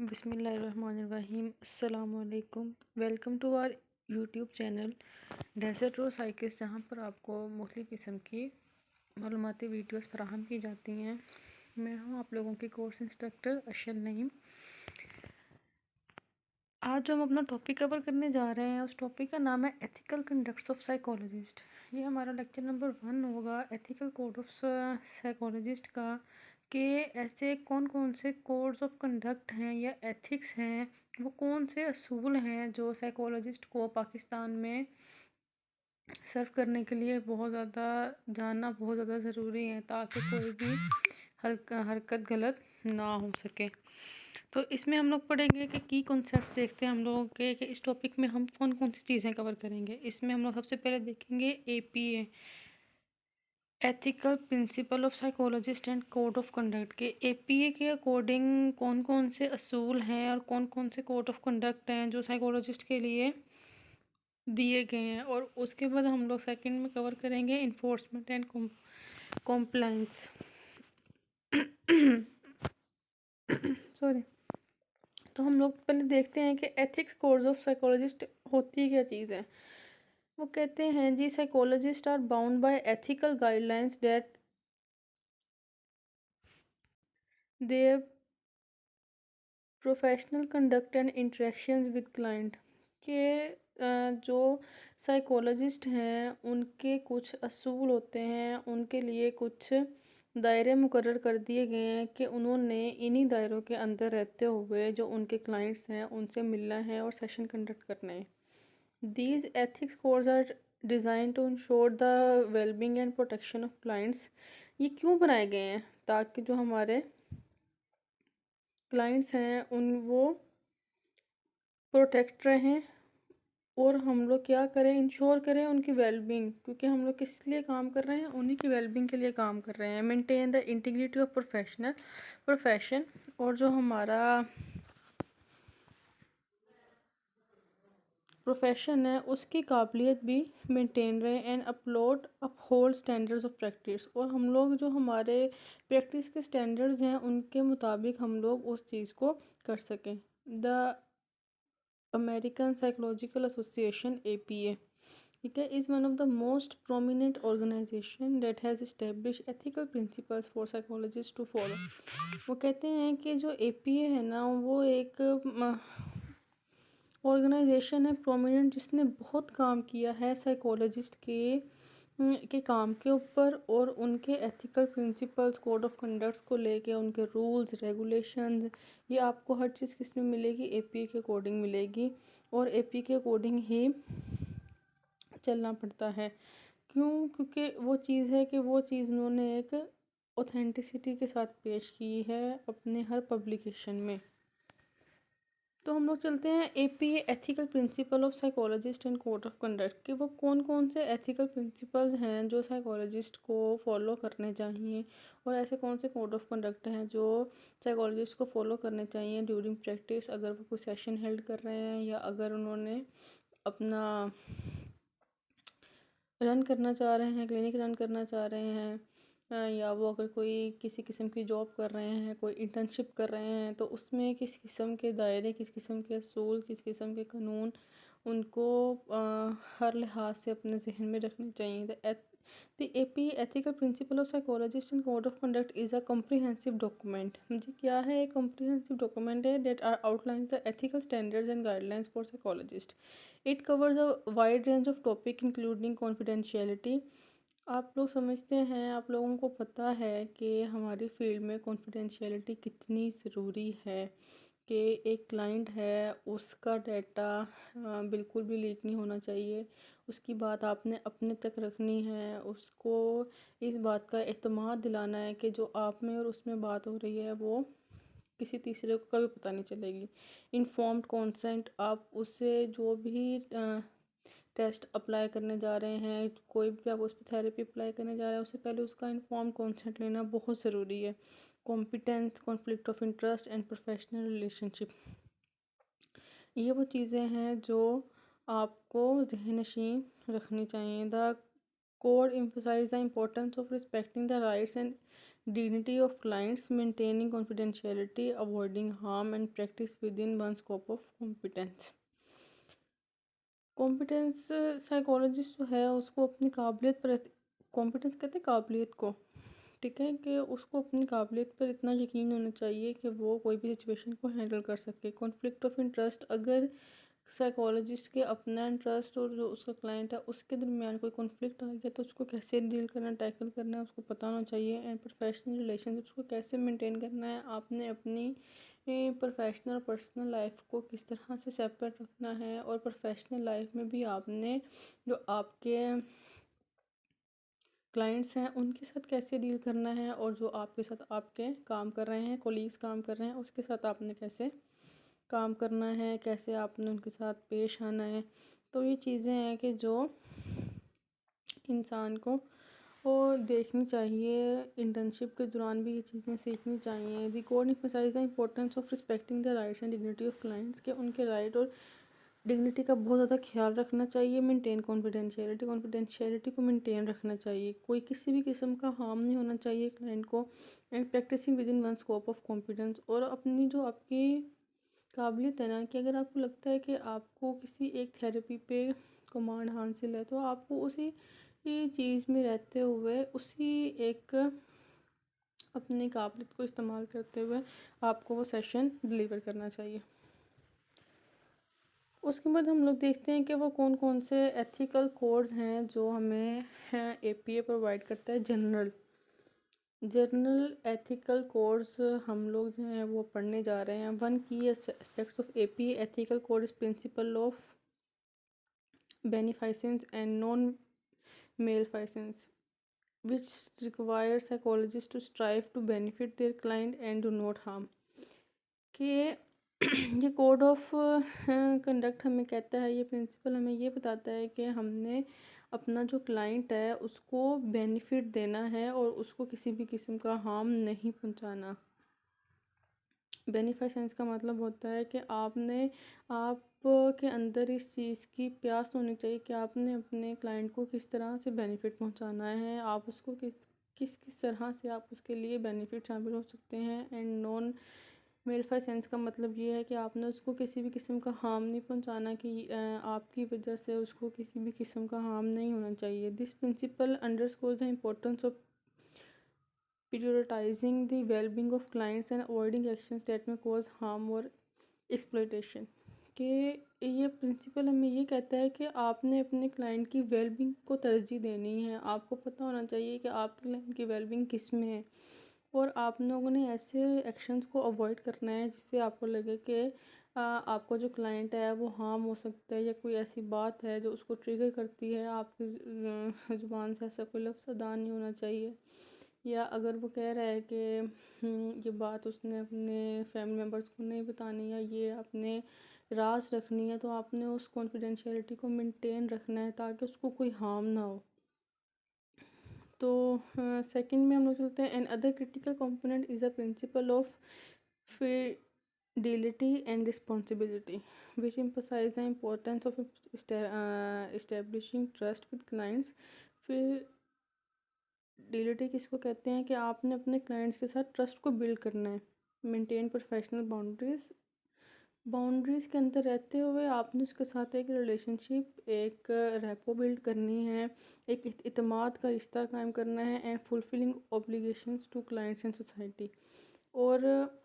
बिस्मिल्लाहिर्रहमानिर्रहीम अस्सलामुअलैकुम। Welcome to our YouTube channel desert road cycles, जहाँ पर आपको मुख्तलिफ़ किस्म की मालूमाती वीडियोस फराहम की जाती हैं। मैं हूँ आप लोगों की कोर्स इंस्ट्रक्टर अशल नईम। आज जो हम अपना टॉपिक कवर करने जा रहे हैं, उस टॉपिक का नाम है एथिकल कंडक्ट्स ऑफ साइकोलॉजिस्ट। ये हमारा लेक्चर नंबर 1 होगा, एथिकल कोड ऑफ साइकोलॉजिस्ट का, कि ऐसे कौन कौन से कोड्स ऑफ कंडक्ट हैं या एथिक्स हैं, वो कौन से असूल हैं जो साइकोलॉजिस्ट को पाकिस्तान में सर्व करने के लिए बहुत ज़्यादा जानना बहुत ज़्यादा ज़रूरी है, ताकि कोई भी हरकत गलत ना हो सके। तो इसमें हम लोग पढ़ेंगे कि की कॉन्सेप्ट देखते हैं हम लोगों के कि इस टॉपिक में हम कौन कौन सी चीज़ें कवर करेंगे। इसमें हम लोग सबसे पहले देखेंगे APA, ethical principle of psychologist and code of conduct के। APA के अकॉर्डिंग कौन कौन से असूल हैं और कौन कौन से कोड ऑफ कंडक्ट हैं जो साइकोलॉजिस्ट के लिए दिए गए हैं। और उसके बाद हम लोग सेकंड में कवर करेंगे इन्फोर्समेंट एंड कॉम्प्लाइंस सॉरी। तो हम लोग पहले देखते हैं कि एथिक्स कोड्स ऑफ साइकोलॉजिस्ट होती क्या चीज़ है। वो कहते हैं जी, psychologist are bound by ethical guidelines that their professional conduct and interactions with client के। जो साइकोलॉजिस्ट हैं उनके कुछ असूल होते हैं, उनके लिए कुछ दायरे मुकर्रर कर दिए गए हैं कि उन्होंने इन्हीं दायरों के अंदर रहते हुए जो उनके क्लाइंट्स हैं उनसे मिलना है और सेशन कंडक्ट करना है। These ethics codes are designed to ensure the wellbeing and protection of clients. ये क्यों बनाए गए हैं? ताकि जो हमारे क्लाइंट्स हैं उन वो प्रोटेक्ट रहें, और हम लोग क्या करें, इंश्योर करें उनकी वेलबींग, क्योंकि हम लोग किस लिए काम कर रहे हैं, उन्हीं की वेलबींग के लिए काम कर रहे हैं। Maintain the integrity of profession, और जो हमारा प्रोफेशन है उसकी काबिलियत भी मेंटेन रहे। And uphold standards of practice, और हम लोग जो हमारे प्रैक्टिस के स्टैंडर्ड्स हैं उनके मुताबिक हम लोग उस चीज़ को कर सकें। The American psychological association APA, ठीक है, is one of the most prominent organization that has establish ethical principles for psychologist to follow. वो कहते हैं कि जो APA है ना, वो एक ऑर्गेनाइजेशन है प्रोमिनेंट, जिसने बहुत काम किया है साइकोलॉजिस्ट के काम के ऊपर, और उनके ethical principles code of conducts को लेके उनके रूल्स रेगुलेशंस, ये आपको हर चीज़ किसमें मिलेगी, APA के अकॉर्डिंग मिलेगी। और APA के अकॉर्डिंग ही चलना पड़ता है। क्यों? क्योंकि वो चीज़ है कि वो चीज़ उन्होंने एक ऑथेंटिसिटी के साथ पेश की है अपने हर पब्लिकेशन में। तो हम लोग चलते हैं APA ethical principle of psychologist and code of conduct के। वो कौन कौन से एथिकल प्रिंसिपल्स हैं जो साइकोलॉजिस्ट को फॉलो करने चाहिए, और ऐसे कौन से कोड ऑफ कंडक्ट हैं जो साइकोलॉजिस्ट को फॉलो करने चाहिए ड्यूरिंग प्रैक्टिस, अगर वो कोई सेशन हेल्ड कर रहे हैं या अगर उन्होंने अपना रन करना चाह रहे हैं, क्लिनिक रन करना चाह रहे हैं, या वो अगर कोई किसी किस्म की जॉब कर रहे हैं, कोई इंटर्नशिप कर रहे हैं, तो उसमें किस किस्म के दायरे, किस किस्म के असूल, किस किस्म के कानून उनको हर लिहाज से अपने जहन में रखने चाहिए। The APA ethical principle of psychologist and code of conduct is a comprehensive document. जी क्या है? एक कॉम्प्रिहेंसिव डॉक्यूमेंट है that outlines the ethical standards and guidelines for psychologist. It covers a wide range of topic including confidentiality. आप लोग समझते हैं, आप लोगों को पता है कि हमारी फील्ड में कॉन्फिडेंशियलिटी कितनी ज़रूरी है, कि एक क्लाइंट है उसका डाटा बिल्कुल भी लीक नहीं होना चाहिए, उसकी बात आपने अपने तक रखनी है, उसको इस बात का एतमाद दिलाना है कि जो आप में और उसमें बात हो रही है वो किसी तीसरे को कभी पता नहीं चलेगी। इन्फॉर्म्ड कॉन्सेंट, आप उससे जो भी टेस्ट अप्लाई करने जा रहे हैं, कोई भी आप उस पर थेरेपी अप्लाई करने जा रहे हैं, उससे पहले उसका इन्फॉर्म कॉन्सेंट लेना बहुत ज़रूरी है। Competence, conflict of interest and professional relationship, ये वो चीज़ें हैं जो आपको ज़हननशीन रखनी चाहिए। The code emphasize the importance of respecting the rights and dignity of clients, maintaining confidentiality, avoiding harm and practice within one scope of competence. Competence psychologist जो है उसको अपनी काबिलियत पर, कॉम्पिटेंस कहते हैं काबिलियत को, ठीक है, कि उसको अपनी काबिलियत पर इतना यकीन होना चाहिए कि वो कोई भी सिचुएशन को हैंडल कर सके। कॉन्फ्लिक्ट ऑफ इंटरेस्ट, अगर साइकोलॉजिस्ट के अपना इंटरेस्ट और जो उसका क्लाइंट है उसके दरमियान कोई कॉन्फ्लिक्ट आ गया तो उसको कैसे डील करना, टैकल करना है, उसको पता होना चाहिए। एंड प्रोफेशनल रिलेशनशिप्स को कैसे मेंटेन करना है, आपने अपनी प्रोफेशनल और पर्सनल लाइफ को किस तरह से सेपरेट रखना है, और प्रोफेशनल लाइफ में भी आपने जो आपके क्लाइंट्स हैं उनके साथ कैसे डील करना है, और जो आपके साथ आपके काम कर रहे हैं, कोलीग्स काम कर रहे हैं, उसके साथ आपने कैसे काम करना है, कैसे आपने उनके साथ पेश आना है। तो ये चीज़ें हैं कि जो इंसान को वो देखनी चाहिए, इंटर्नशिप के दौरान भी ये चीज़ें सीखनी चाहिए। The code emphasize the importance of respecting the rights and dignity of clients, के उनके राइट और डिग्निटी का बहुत ज़्यादा ख्याल रखना चाहिए। मेंटेन कॉन्फिडेंशियलिटी, कॉन्फिडेंशियलिटी को मेंटेन रखना चाहिए, कोई किसी भी किस्म का हार्म नहीं होना चाहिए क्लाइंट को। And practicing within one scope of competence, और अपनी जो आपकी काबिलियत है ना, कि अगर आपको लगता है कि आपको किसी एक थेरेपी पे कमांड हासिल है तो आपको उसी चीज़ में रहते हुए उसी एक अपनी काबिलियत को इस्तेमाल करते हुए आपको वो सेशन डिलीवर करना चाहिए। उसके बाद हम लोग देखते हैं कि वो कौन कौन से एथिकल कोड्स हैं जो हमें एपीए प्रोवाइड करता है। जर्नल एथिकल कोड्स हम लोग जो हैं वो पढ़ने जा रहे हैं। One key aspects of APA ethical code is principle of beneficence and non maleficence which requires psychologists to strive to benefit their client and do not harm। कि ये कोड ऑफ कंडक्ट हमें कहता है, ये प्रिंसिपल हमें ये बताता है कि हमने अपना जो क्लाइंट है उसको बेनिफिट देना है और उसको किसी भी किस्म का हार्म नहीं पहुंचाना। बेनिफिसेंस का मतलब होता है कि आप के अंदर इस चीज़ की प्यास होनी चाहिए कि आपने अपने क्लाइंट को किस तरह से बेनिफिट पहुंचाना है, आप उसको किस किस किस तरह से आप उसके लिए बेनिफिट शामिल हो सकते हैं। एंड नॉन मेलफिसेंस का मतलब ये है कि आपने उसको किसी भी किस्म का हार्म नहीं पहुंचाना, कि आपकी वजह से उसको किसी भी किस्म का हार्म नहीं होना चाहिए। This principle underscores the importance of prioritizing the well-being of clients and avoiding actions that may cause harm or exploitation। कि ये प्रिंसिपल हमें ये कहता है कि आपने अपने क्लाइंट की वेलबींग को तरजीह देनी है। आपको पता होना चाहिए कि आपके क्लाइंट की वेलबींग किस में है, और आप लोगों ने ऐसे एक्शंस को अवॉइड करना है जिससे आपको लगे कि आपका जो क्लाइंट है वो हार्म हो सकता है, या कोई ऐसी बात है जो उसको ट्रिगर करती है। आपकी ज़ुबान से ऐसा कोई लफ्ज़ अदा नहीं होना चाहिए, या अगर वो कह रहा है कि ये बात उसने अपने फैमिली मेम्बर्स को नहीं बतानी, या ये अपने राज रखनी है, तो आपने उस कॉन्फिडेंशियलिटी को मेंटेन रखना है ताकि उसको कोई हार्म ना हो। तो सेकंड में हम लोग चलते हैं। Another critical component is a principle of fidelity and responsibility which emphasize the importance of establishing trust with clients. Fidelity किसको कहते हैं कि आपने अपने क्लाइंट्स के साथ ट्रस्ट को बिल्ड करना है। मेंटेन प्रोफेशनल बाउंड्रीज़ के अंदर रहते हुए आपने उसके साथ एक रिलेशनशिप, एक रेपो बिल्ड करनी है, एक इत्मीनान का रिश्ता कायम करना है। And fulfilling obligations to clients and society, और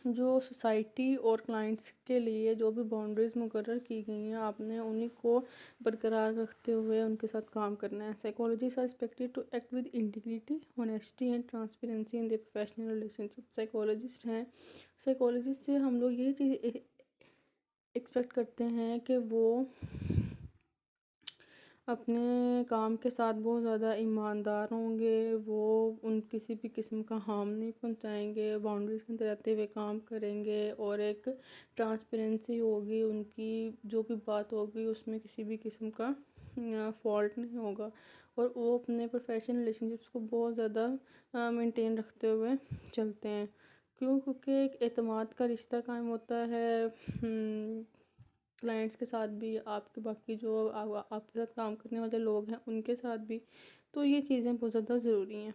जो सोसाइटी और क्लाइंट्स के लिए जो भी बाउंड्रीज़ मुकर्रर की गई हैं आपने उन्हीं को बरकरार रखते हुए उनके साथ काम करना है। Psychologist are expected to act with integrity, honesty and transparency in the professional relationship. Psychologist से हम लोग यही चीज़ एक्सपेक्ट करते हैं कि वो अपने काम के साथ बहुत ज़्यादा ईमानदार होंगे, वो उन किसी भी किस्म का हार्म नहीं पहुंचाएंगे, बाउंड्रीज़ के अंदर रहते हुए काम करेंगे, और एक ट्रांसपेरेंसी होगी, उनकी जो भी बात होगी उसमें किसी भी किस्म का फॉल्ट नहीं होगा, और वो अपने प्रोफेशनल रिलेशनशिप्स को बहुत ज़्यादा मेंटेन रखते हुए चलते हैं। क्योंकि एक एतमाद का रिश्ता कायम होता है क्लाइंट्स के साथ भी, आपके बाकी जो आपके साथ काम करने वाले लोग हैं उनके साथ भी। तो ये चीज़ें बहुत ज़्यादा ज़रूरी हैं।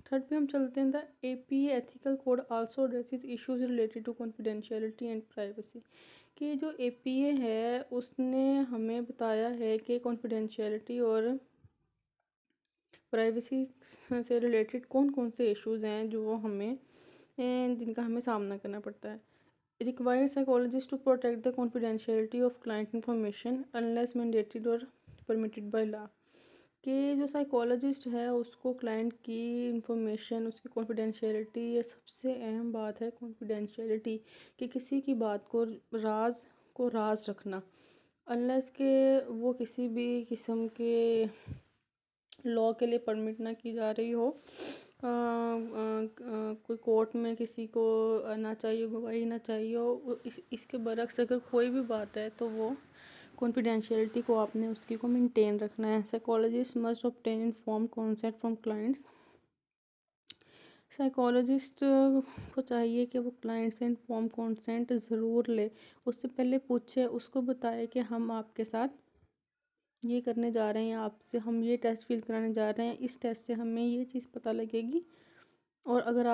थर्ड पे हम चलते हैं। The APA ethical code also addresses issues related to confidentiality and privacy. कि जो APA है उसने हमें बताया है कि कॉन्फिडेंशियलिटी और प्राइवेसी से रिलेटेड कौन कौन से इश्यूज़ हैं जो हमें जिनका हमें सामना करना पड़ता है। Required psychologist to protect the confidentiality of client information unless mandated और परमिटेड बाय लॉ। कि जो साइकोलॉजिस्ट है उसको क्लाइंट की इंफॉर्मेशन, उसकी कॉन्फिडेंशियलिटी, ये सबसे अहम बात है कॉन्फिडेंशियलिटी, कि किसी की बात को राज रखना, अनलेस के वो किसी भी किस्म के लॉ के लिए परमिट ना की जा रही हो। कोई कोर्ट में किसी को ना चाहिए, गवाही ना चाहिए हो, इसके बरक्स अगर कोई भी बात है तो वो कॉन्फिडेंशियलिटी को आपने उसकी को मेंटेन रखना है। Psychologist must obtain inform consent from clients. Psychologist को चाहिए कि वो क्लाइंट से इन्फॉर्म कॉन्सेंट ज़रूर ले, उससे पहले पूछे, उसको बताए कि हम आपके साथ ये करने जा रहे हैं, आपसे हम ये टेस्ट फिल कराने जा रहे हैं, इस टेस्ट से हमें ये चीज़ पता लगेगी, और अगर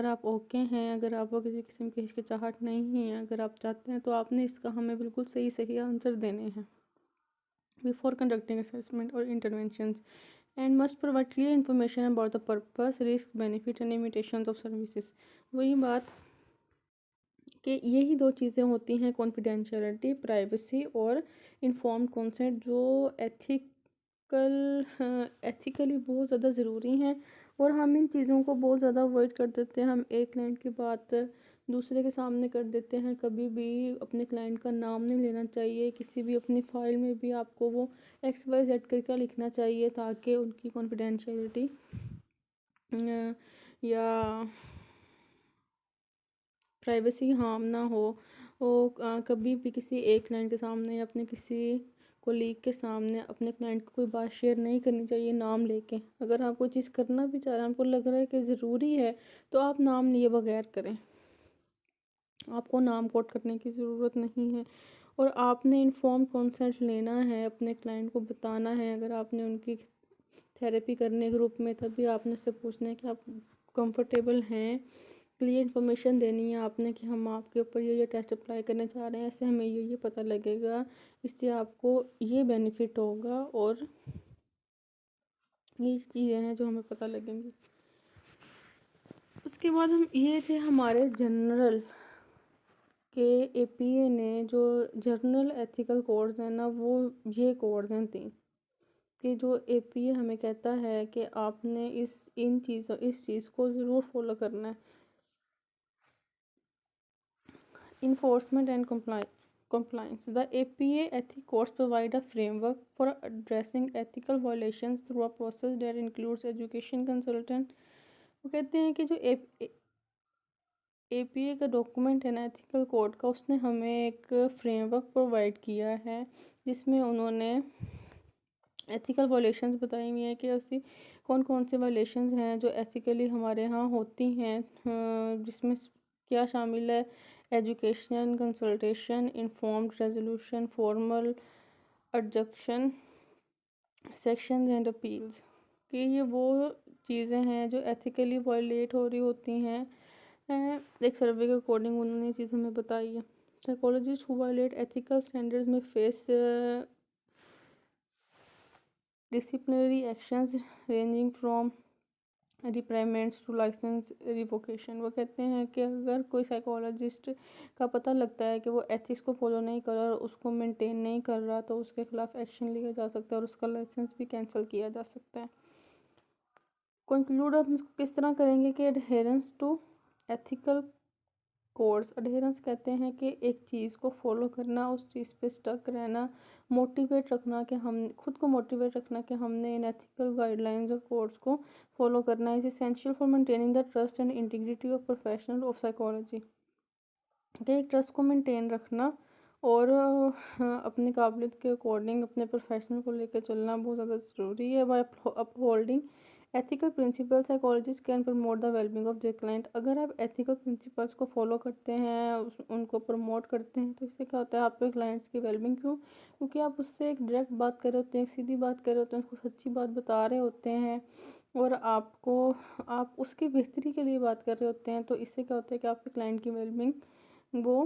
आप ओके हैं, अगर आपको किसी किस्म की हिचकिचाहट नहीं है, अगर आप चाहते हैं तो आपने इसका हमें बिल्कुल सही सही आंसर देने हैं बिफोर कंडक्टिंग असेसमेंट और interventions, and must provide clear information about the purpose, risk, benefit and limitations of services. वही बात कि यही दो चीज़ें होती हैं, कॉन्फिडेंशियलिटी, प्राइवेसी और इन्फॉर्म्ड कंसेंट, जो एथिकली बहुत ज़्यादा ज़रूरी हैं। और हम इन चीज़ों को बहुत ज़्यादा अवॉइड कर देते हैं। हम एक क्लाइंट की बात दूसरे के सामने कर देते हैं। कभी भी अपने क्लाइंट का नाम नहीं लेना चाहिए, किसी भी अपनी फ़ाइल में भी आपको वो XYZ करके लिखना चाहिए, ताकि उनकी कॉन्फिडेंशियलिटी या प्राइवेसी हार्म ना हो। वो कभी भी किसी एक क्लाइंट के सामने या अपने किसी कोलीग के सामने अपने क्लाइंट को कोई बात शेयर नहीं करनी चाहिए नाम लेके। अगर आप कोई चीज़ करना भी चाह रहे हैं, आपको लग रहा है कि ज़रूरी है, तो आप नाम लिए बगैर करें, आपको नाम कोट करने की ज़रूरत नहीं है। और आपने इन्फॉर्म कंसेंट लेना है, अपने क्लाइंट को बताना है। अगर आपने उनकी थेरेपी करने ग्रुप में, तभी आपने उससे पूछना है कि आप कंफर्टेबल हैं, क्लियर इन्फॉर्मेशन देनी है आपने कि हम आपके ऊपर ये टेस्ट अप्लाई करने चाह रहे हैं, ऐसे हमें ये पता लगेगा, इससे आपको ये बेनिफिट होगा, और ये चीज़ें हैं जो हमें पता लगेंगी। उसके बाद हम ये थे हमारे जनरल के APA ने जो जर्नल एथिकल कोड्स हैं ना, वो ये कोड्स हैं 3, कि जो APA हमें कहता है कि आपने इस चीज़ को ज़रूर फॉलो करना है। Enforcement and compliance. The APA ethics codes provide a framework for addressing ethical violations through a process that includes education consultant। वो कहते हैं कि जो APA का डॉक्यूमेंट है ना एथिकल कोड का, उसने हमें एक फ्रेमवर्क प्रोवाइड किया है, जिसमें उन्होंने एथिकल वायलेशंस बताई हुई हैं कि ऐसी कौन कौन से वायलेशंस हैं जो एथिकली हमारे यहाँ होती हैं, जिसमें क्या शामिल है, education consultation, informed resolution, formal objection, sections and appeals. कि ये वो चीज़ें हैं जो एथिकली वायलेट हो रही होती हैं। एक सर्वे के अकॉर्डिंग उन्होंने ये चीज़ हमें बताई है। Psychologist who violate ethical standards में face disciplinary actions ranging from reprimands to license revocation. वो कहते हैं कि अगर कोई साइकोलॉजिस्ट का पता लगता है कि वो एथिक्स को फॉलो नहीं कर रहा और उसको मेंटेन नहीं कर रहा, तो उसके खिलाफ एक्शन लिया जा सकता है और उसका लाइसेंस भी कैंसिल किया जा सकता है। कंक्लूड हम इसको किस तरह करेंगे कि adherence to ethical codes. Adherence कहते हैं कि एक चीज़ को फॉलो करना, उस चीज़ पे स्टक रहना, मोटिवेट रखना, कि हम खुद को मोटिवेट रखना कि हमने इन एथिकल गाइडलाइंस और कोड्स को फॉलो करना है। Is essential for maintaining the trust and integrity of professional of psychology. कि एक ट्रस्ट को मेंटेन रखना और अपनी काबिलियत के अकॉर्डिंग अपने प्रोफेशनल को लेकर चलना बहुत ज़्यादा ज़रूरी है। By upholding ethical principle psychologist can promote the wellbeing of their client. अगर आप एथिकल प्रिंसिपल्स को फॉलो करते हैं, उनको प्रमोट करते हैं, तो इससे क्या होता है आपके क्लाइंट्स की वेलबींग। क्यों? क्योंकि आप उससे एक डायरेक्ट बात कर रहे होते हैं, एक सीधी बात कर रहे होते हैं, उसको सच्ची बात बता रहे होते हैं और आप उसकी बेहतरी के लिए बात कर रहे होते हैं। तो इससे क्या होता है कि आपके क्लाइंट की वेलबींग वो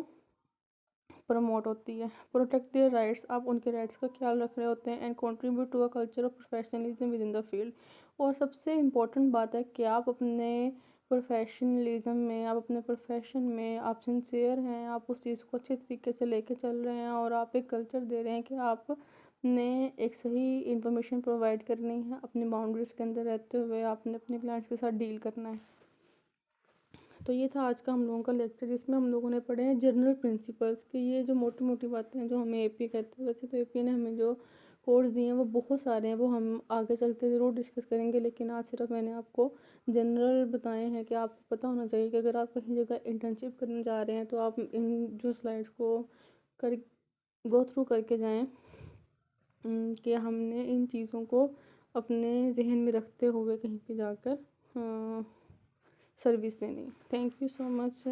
प्रमोट होती है। प्रोटेक्ट देयर राइट्स, आप उनके राइट्स का ख्याल रख रहे होते हैं। And contribute to a culture of professionalism within the field. और सबसे इम्पोर्टेंट बात है कि आप अपने प्रोफेशनलिज्म में, आप अपने प्रोफेशन में आप सिंसियर हैं, आप उस चीज़ को अच्छे तरीके से लेके चल रहे हैं और आप एक कल्चर दे रहे हैं कि आपने एक सही इंफॉर्मेशन प्रोवाइड करनी है, अपनी बाउंड्रीज़ के अंदर रहते हुए आपने अपने क्लाइंट्स के साथ डील करना है। तो ये था आज का हम लोगों का लेक्चर, जिसमें हम लोगों ने पढ़े हैं जनरल प्रिंसिपल्स कि ये जो मोटी मोटी बातें हैं जो हमें एपी कहते हैं। वैसे तो एपी ने हमें जो कोर्स दिए हैं वो बहुत सारे हैं, वो हम आगे चल के ज़रूर डिस्कस करेंगे, लेकिन आज सिर्फ मैंने आपको जनरल बताए हैं कि आपको पता होना चाहिए कि अगर आप कहीं जगह इंटर्नशिप करने जा रहे हैं तो आप इन जो स्लाइड्स को कर गो थ्रू करके जाएँ कि हमने इन चीज़ों को अपने जहन में रखते हुए कहीं पे जाकर सर्विस देनी। Thank you so much.